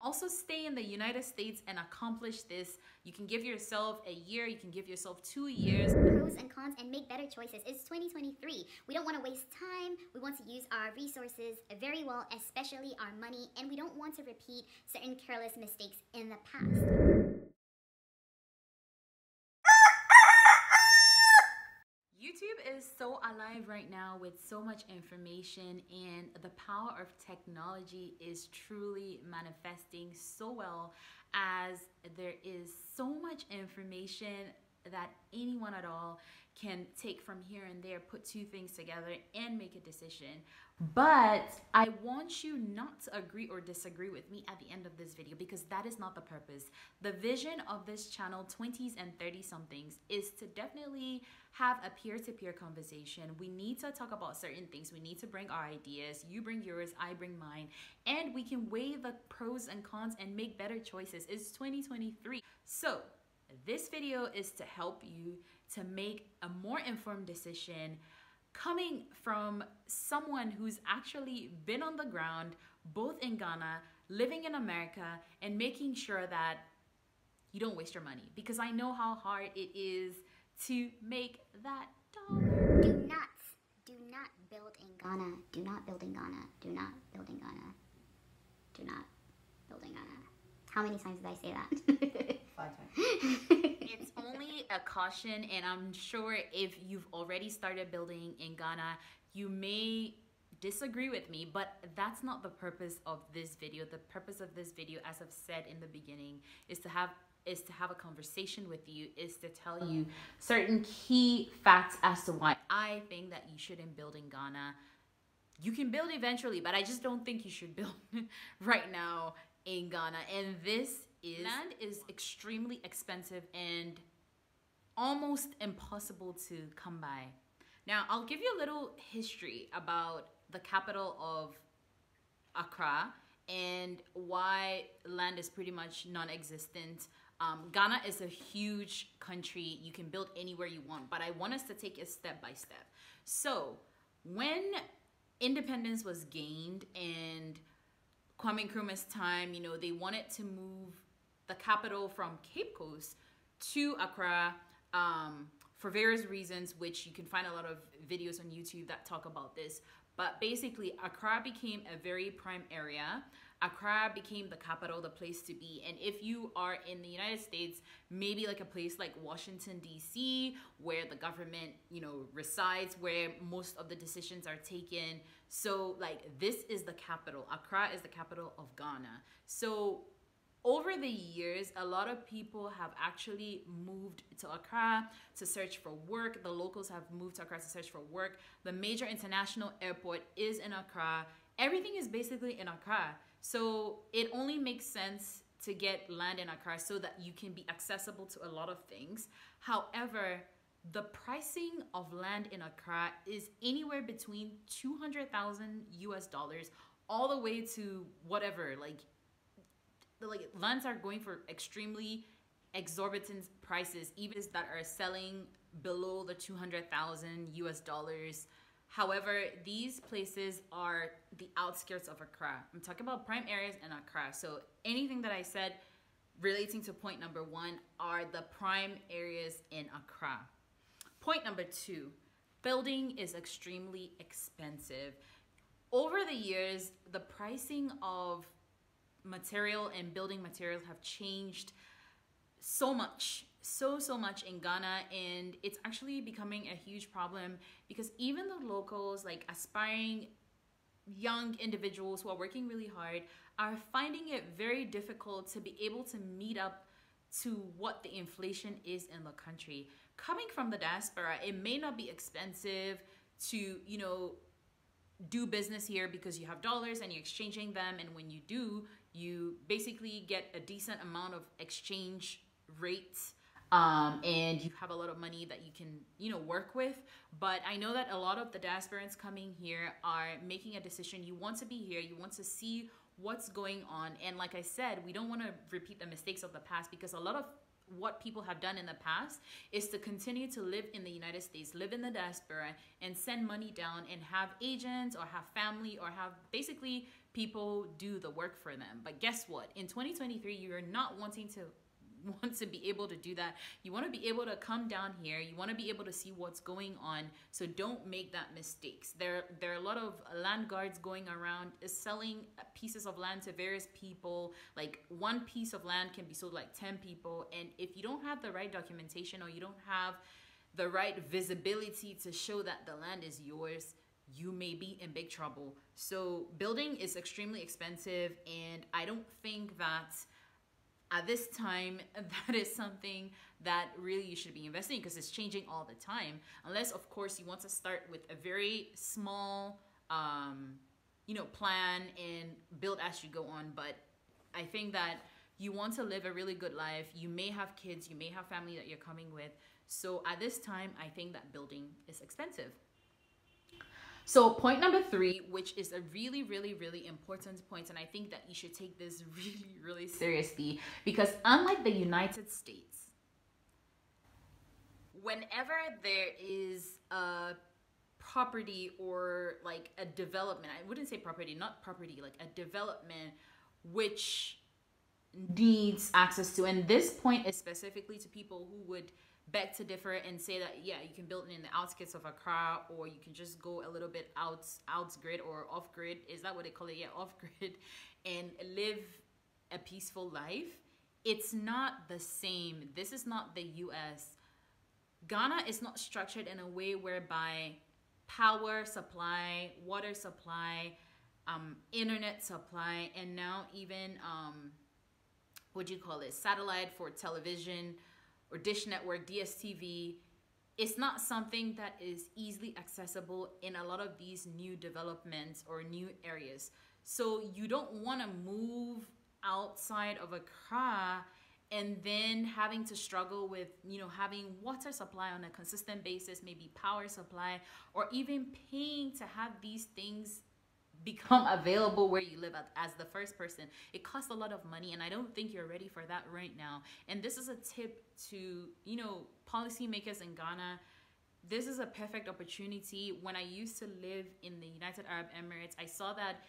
also stay in the United States and accomplish this. You can give yourself a year, you can give yourself 2 years. Pros and cons and make better choices. It's 2023. We don't want to waste time. We want to use our resources very well, especially our money, and we don't want to repeat certain careless mistakes in the past. YouTube is so alive right now with so much information, and the power of technology is truly manifesting so well, as there is so much information that anyone at all can take from here and there, put two things together and make a decision. But I want you not to agree or disagree with me at the end of this video, because that is not the purpose. The vision of this channel, 20s and 30 somethings, is to definitely have a peer-to-peer conversation. We need to talk about certain things. We need to bring our ideas. You bring yours, I bring mine, and we can weigh the pros and cons and make better choices. It's 2023. So this video is to help you to make a more informed decision, coming from someone who's actually been on the ground, both in Ghana, living in America, and making sure that you don't waste your money, because I know how hard it is to make that dollar. Do not build in Ghana. Do not build in Ghana. Do not build in Ghana. Do not build in Ghana. How many times did I say that? 5 times. It's only a caution, and I'm sure if you've already started building in Ghana, you may disagree with me, but that's not the purpose of this video. The purpose of this video, as I've said in the beginning, is to have a conversation with you, is to tell you certain key facts as to why I think that you shouldn't build in Ghana. You can build eventually, but I just don't think you should build right now in Ghana. And this is, land is extremely expensive and almost impossible to come by. Now, I'll give you a little history about the capital of Accra and why land is pretty much non-existent. Ghana is a huge country. You can build anywhere you want, but I want us to take it step by step. So when independence was gained and Kwame Nkrumah's time, you know, they wanted to move the capital from Cape Coast to Accra for various reasons, which you can find a lot of videos on YouTube that talk about this. But basically, Accra became a very prime area. Accra became the capital, the place to be. And if you are in the United States, maybe like a place like Washington, D.C., where the government, you know, resides, where most of the decisions are taken. So like, this is the capital. Accra is the capital of Ghana. So over the years, a lot of people have actually moved to Accra to search for work. The locals have moved to Accra to search for work. The major international airport is in Accra. Everything is basically in Accra. So it only makes sense to get land in Accra so that you can be accessible to a lot of things. However, the pricing of land in Accra is anywhere between $200,000 US all the way to whatever, like lands are going for extremely exorbitant prices, even that are selling below the $200,000 US. However, these places are the outskirts of Accra. I'm talking about prime areas in Accra. So anything that I said relating to point number 1 are the prime areas in Accra. Point number 2, building is extremely expensive. Over the years, the pricing of material and building materials have changed so much in Ghana, and it's actually becoming a huge problem because even the locals, like aspiring young individuals who are working really hard, are finding it very difficult to be able to meet up to what the inflation is in the country. Coming from the diaspora, it may not be expensive to, you know, do business here because you have dollars and you're exchanging them, and when you do, you basically get a decent amount of exchange rates, and you have a lot of money that you can, you know, work with. But I know that a lot of the diasporans coming here are making a decision. You want to be here, you want to see what's going on, and like I said, we don't want to repeat the mistakes of the past, because a lot of what people have done in the past is to continue to live in the United States, live in the diaspora, and send money down and have agents or have family or have basically people do the work for them. But guess what? In 2023, you're not want to be able to do that. You want to be able to come down here. You want to be able to see what's going on. So don't make that mistakes. There are a lot of land guards going around selling pieces of land to various people. Like one piece of land can be sold like 10 people. And if you don't have the right documentation, or you don't have the right visibility to show that the land is yours, you may be in big trouble. So building is extremely expensive, and I don't think that at this time that is something that really you should be investing, because it's changing all the time. Unless, of course, you want to start with a very small plan and build as you go on. But I think that you want to live a really good life. You may have kids, you may have family that you're coming with. So at this time, I think that building is expensive. So point number 3, which is a really, really, really important point, and I think that you should take this really, really seriously, because unlike the United States, whenever there is a property or like a development, I wouldn't say property, not property, like a development which needs access to, and this point is specifically to people who would beg to differ and say that, yeah, you can build it in the outskirts of Accra, or you can just go a little bit outgrid or off-grid. Is that what they call it? Yeah, off-grid, and live a peaceful life. It's not the same. This is not the US. Ghana is not structured in a way whereby power supply, water supply, internet supply, and now even satellite for television or dish network, DSTV, it's not something that is easily accessible in a lot of these new developments or new areas. So you don't want to move outside of Accra and then having to struggle with, having water supply on a consistent basis, maybe power supply, or even paying to have these things become available where you live as the first person. It costs a lot of money, and I don't think you're ready for that right now. And this is a tip to, policymakers in Ghana. This is a perfect opportunity. When I used to live in the United Arab Emirates, I saw that,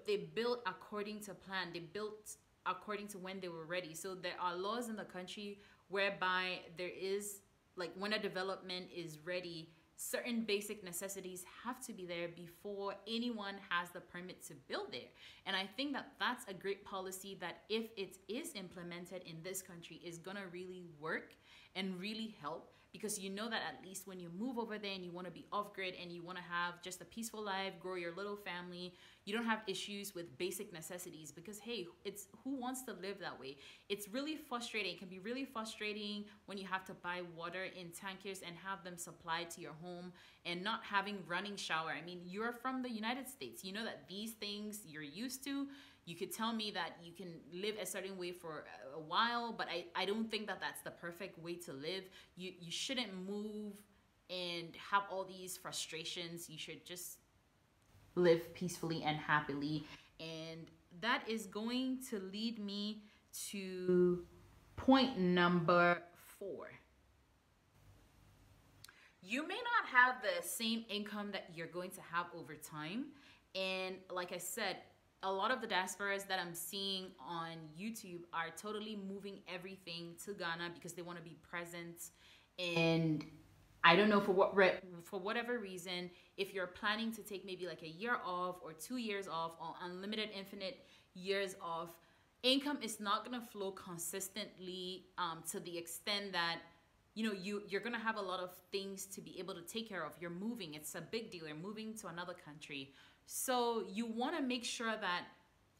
they built according to plan. They built according to when they were ready. So there are laws in the country whereby there is, like, when a development is ready, certain basic necessities have to be there before anyone has the permit to build there. And I think that that's a great policy that, if it is implemented in this country, is gonna really work and really help, because that at least when you move over there and you want to be off-grid and you want to have just a peaceful life, grow your little family, you don't have issues with basic necessities, because hey, it's who wants to live that way? It's really frustrating. It can be really frustrating when you have to buy water in tankers and have them supplied to your home and not having running shower. I mean, you're from the United States. You know that these things you're used to. You could tell me that you can live a certain way for a while, but I don't think that that's the perfect way to live. You shouldn't move and have all these frustrations. You should just live peacefully and happily. And that is going to lead me to point number 4. You may not have the same income that you're going to have over time. And like I said, a lot of the diasporas that I'm seeing on YouTube are totally moving everything to Ghana because they want to be present. And I don't know, for whatever reason, if you're planning to take maybe like a year off or 2 years off or unlimited infinite years off, income is not going to flow consistently to the extent that you're going to have a lot of things to be able to take care of. You're moving. It's a big deal. You're moving to another country. So you want to make sure that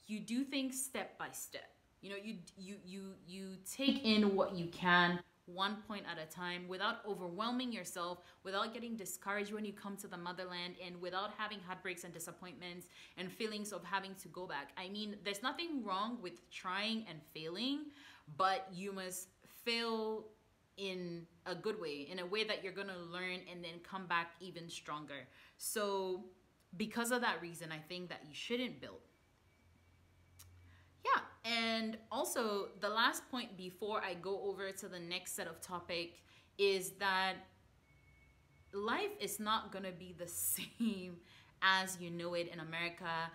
you do things step by step. You take in what you can, one point at a time, without overwhelming yourself, without getting discouraged when you come to the motherland, and without having heartbreaks and disappointments and feelings of having to go back. I mean, there's nothing wrong with trying and failing, but you must fail in a good way, in a way that you're going to learn and then come back even stronger. So because of that reason, I think that you shouldn't build. Yeah, and also the last point before I go over to the next set of topic is that life is not gonna be the same as you know it in America.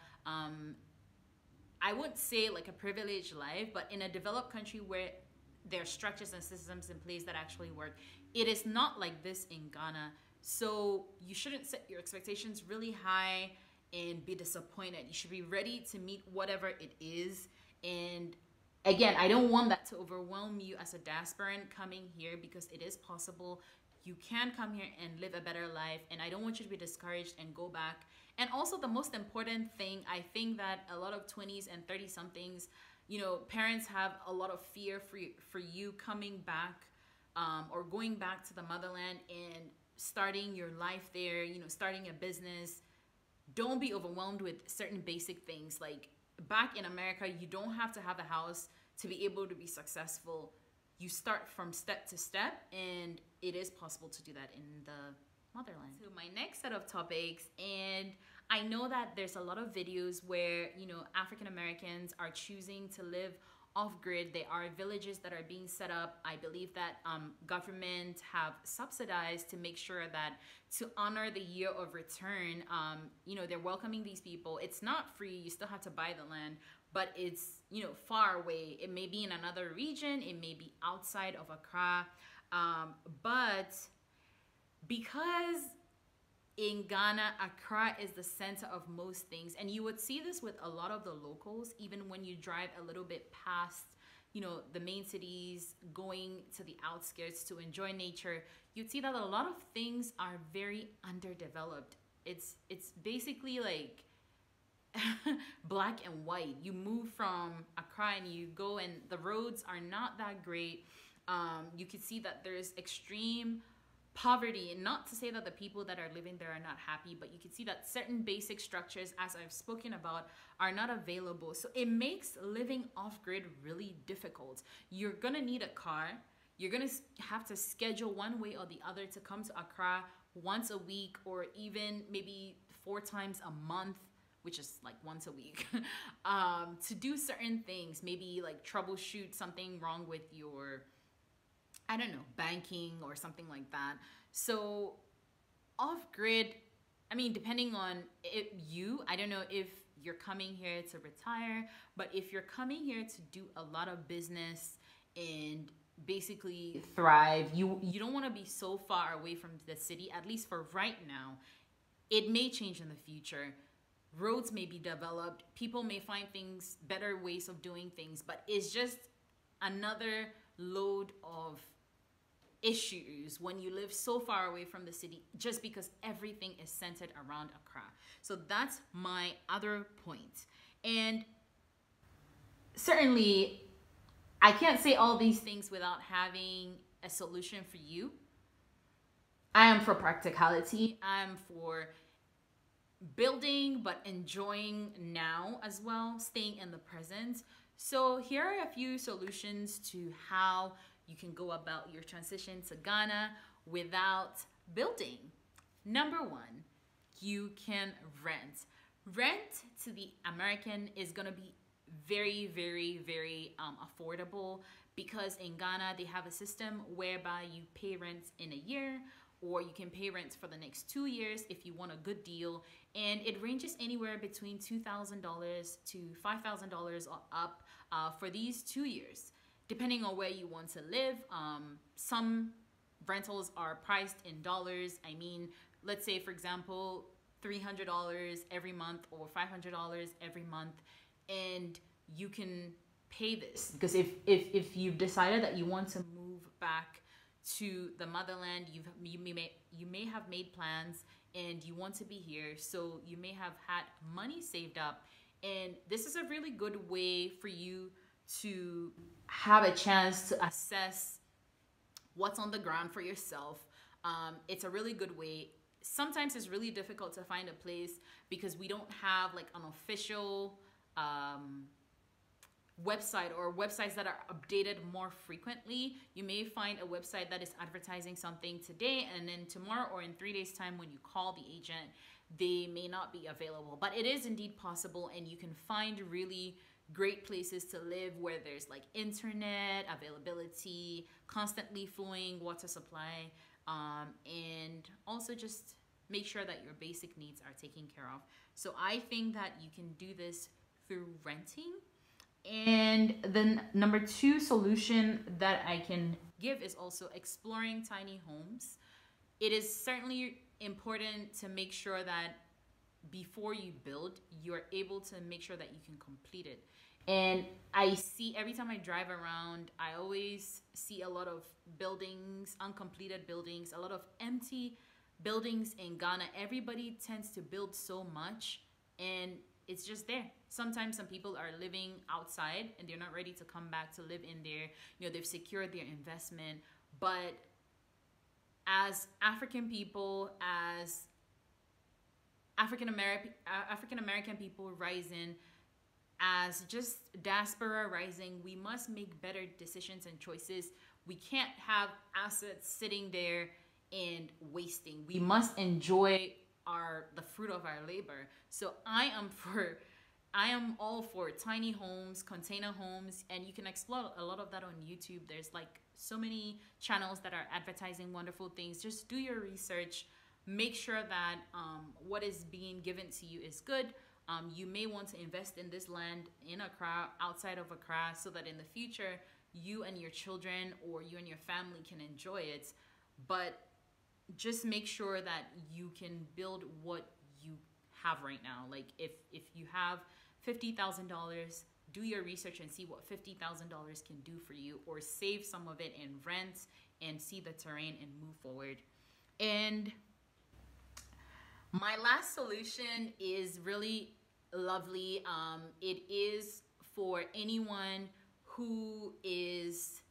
I wouldn't say like a privileged life, but in a developed country where there are structures and systems in place that actually work, it is not like this in Ghana. So you shouldn't set your expectations really high and be disappointed. You should be ready to meet whatever it is. And again, I don't want that to overwhelm you as a diasporan coming here, because it is possible. You can come here and live a better life, and I don't want you to be discouraged and go back. And also, the most important thing, I think that a lot of 20s and 30 somethings, you know, parents have a lot of fear for you coming back, or going back to the motherland and starting your life there, you know, starting a business. Don't be overwhelmed with certain basic things. Like back in America, you don't have to have a house to be able to be successful. You start from step to step, and it is possible to do that in the motherland. So my next set of topics, and I know that there's a lot of videos where, you know, African Americans are choosing to live off-grid. There are villages that are being set up. I believe that government have subsidized to make sure that to honor the year of return, you know, they're welcoming these people. It's not free. You still have to buy the land, but it's, you know, far away. It may be in another region. It may be outside of Accra. But because in Ghana, Accra is the center of most things, and you would see this with a lot of the locals, even when you drive a little bit past, you know, the main cities, going to the outskirts to enjoy nature, you'd see that a lot of things are very underdeveloped. It's basically like black and white. You move from Accra and you go, and the roads are not that great. You can see that there's extreme poverty, and not to say that the people that are living there are not happy, but you can see that certain basic structures, as I've spoken about, are not available. So it makes living off-grid really difficult. You're gonna need a car. You're gonna have to schedule one way or the other to come to Accra once a week, or even maybe 4 times a month, which is like once a week, to do certain things, maybe like troubleshoot something wrong with your, I don't know, banking or something like that. So off-grid, I mean, depending on I don't know if you're coming here to retire, but if you're coming here to do a lot of business and basically thrive, you don't want to be so far away from the city, at least for right now. It may change in the future. Roads may be developed. People may find things, better ways of doing things, but it's just another load of issues when you live so far away from the city, just because everything is centered around Accra. So that's my other point. And certainly, I can't say all these things without having a solution for you. I am for practicality. I'm for building, but enjoying now as well, staying in the present. So here are a few solutions to how you can go about your transition to Ghana without building. Number 1, you can rent. Rent to the American is gonna be very, very, very affordable, because in Ghana, they have a system whereby you pay rent in a year, or you can pay rent for the next 2 years if you want a good deal. And it ranges anywhere between $2,000 to $5,000 or up for these 2 years, depending on where you want to live. Some rentals are priced in dollars. I mean, let's say, for example, $300 every month or $500 every month, and you can pay this. Because if you've decided that you want to move back to the motherland, you may have made plans and you want to be here, so you may have had money saved up, and this is a really good way for you to have a chance to assess what's on the ground for yourself. It's a really good way. Sometimes it's really difficult to find a place because we don't have like an official website, or websites that are updated more frequently. You may find a website that is advertising something today, and then tomorrow or in 3 days time when you call the agent, they may not be available. But it is indeed possible, and you can find really great places to live where there's like internet availability, constantly flowing water supply, and also just make sure that your basic needs are taken care of. So I think that you can do this through renting. And then number 2 solution that I can give is also exploring tiny homes. It is certainly important to make sure that before you build, you're able to make sure that you can complete it. And I see every time I drive around, I always see a lot of buildings, uncompleted buildings, a lot of empty buildings in Ghana. Everybody tends to build so much and it's just there. Sometimes some people are living outside and they're not ready to come back to live in there. They've secured their investment. But as African people, as African American people rising, as just diaspora rising, we must make better decisions and choices. We can't have assets sitting there and wasting. We must enjoy the fruit of our labor. So I am all for tiny homes, container homes, and you can explore a lot of that on YouTube. There's like so many channels that are advertising wonderful things. Just do your research. Make sure that what is being given to you is good. You may want to invest in this land in Accra, outside of Accra, so that in the future, you and your children or you and your family can enjoy it. But just make sure that you can build what you have right now. Like if you have $50,000, do your research and see what $50,000 can do for you, or save some of it in rent and see the terrain and move forward. And my last solution is really lovely. It is for anyone who is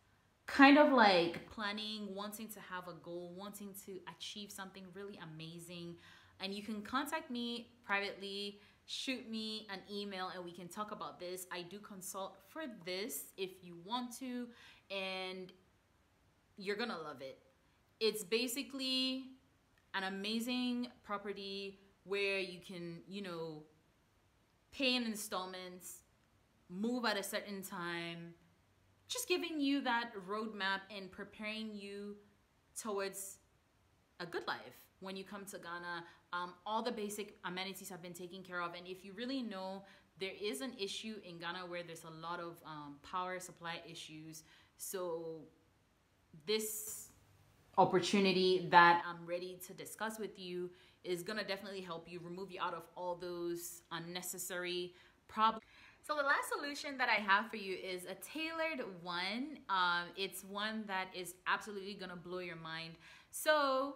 kind of like planning, wanting to have a goal, wanting to achieve something really amazing. And you can contact me privately, shoot me an email, and we can talk about this. I do consult for this if you want to, and you're gonna love it. It's basically an amazing property where you can, pay in installments, move at a certain time, just giving you that roadmap and preparing you towards a good life when you come to Ghana. All the basic amenities have been taken care of. And if you really know, there is an issue in Ghana where there's a lot of power supply issues. So this opportunity that I'm ready to discuss with you is gonna definitely help you, remove you out of all those unnecessary problems. So the last solution that I have for you is a tailored one. It's one that is absolutely gonna blow your mind. So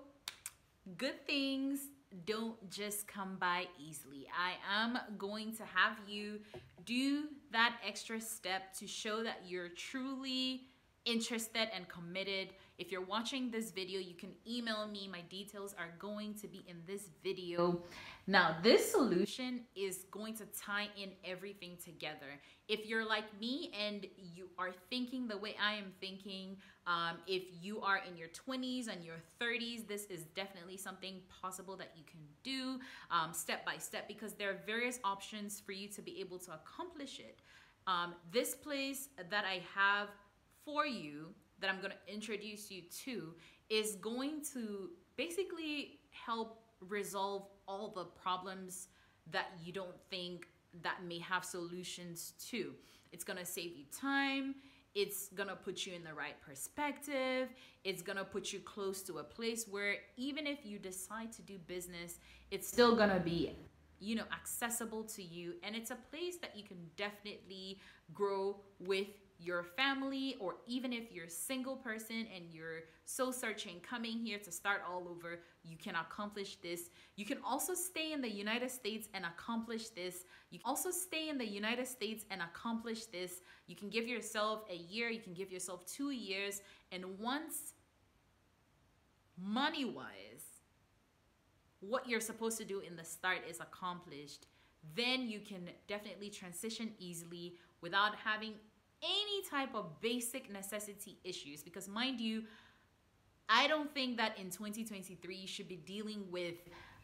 good things don't just come by easily. I am going to have you do that extra step to show that you're truly interested and committed. If you're watching this video, you can email me. My details are going to be in this video. Now, this solution is going to tie in everything together. If you're like me and you are thinking the way I am thinking, if you are in your 20s and your 30s, this is definitely something possible that you can do step by step, because there are various options for you to be able to accomplish it. This place that I have for you, that I'm going to introduce you to, is going to basically help resolve all the problems that you don't think that may have solutions to. It's going to save you time. It's going to put you in the right perspective. It's going to put you close to a place where even if you decide to do business, it's still going to be, accessible to you. And it's a place that you can definitely grow with your family, or even if you're a single person and you're soul searching, coming here to start all over, you can accomplish this. You can also stay in the United States and accomplish this. You can also stay in the United States and accomplish this. You can give yourself a year, you can give yourself 2 years, and once money-wise, what you're supposed to do in the start is accomplished, then you can definitely transition easily without having any type of basic necessity issues. Because mind you, I don't think that in 2023 you should be dealing with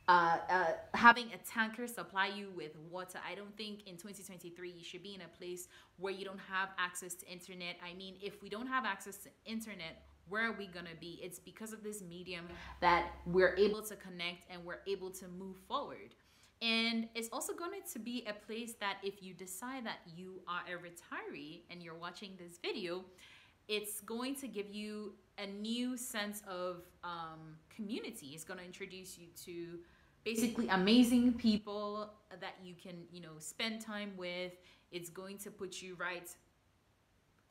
having a tanker supply you with water. I don't think in 2023 you should be in a place where you don't have access to internet. I mean, if we don't have access to internet, where are we gonna be? It's because of this medium that we're able to connect and we're able to move forward. And it's also going to be a place that if you decide that you are a retiree and you're watching this video, it's going to give you a new sense of community. It's going to introduce you to basically amazing people that you can, spend time with. It's going to put you right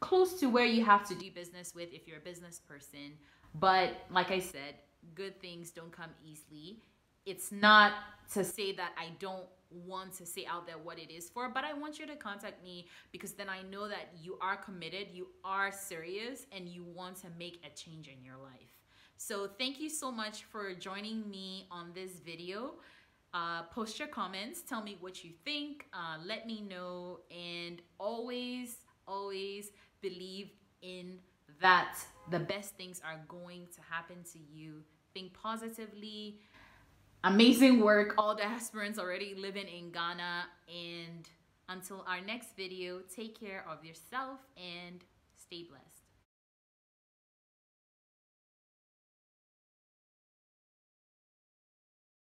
close to where you have to do business with if you're a business person. But like I said, good things don't come easily. It's not to say that I don't want to say out there what it is for, but I want you to contact me because then I know that you are committed, you are serious, and you want to make a change in your life. So thank you so much for joining me on this video. Post your comments, tell me what you think, let me know, and always believe in that the best things are going to happen to you. Think positively. Amazing work, all diasporans already living in Ghana. And until our next video, take care of yourself and stay blessed.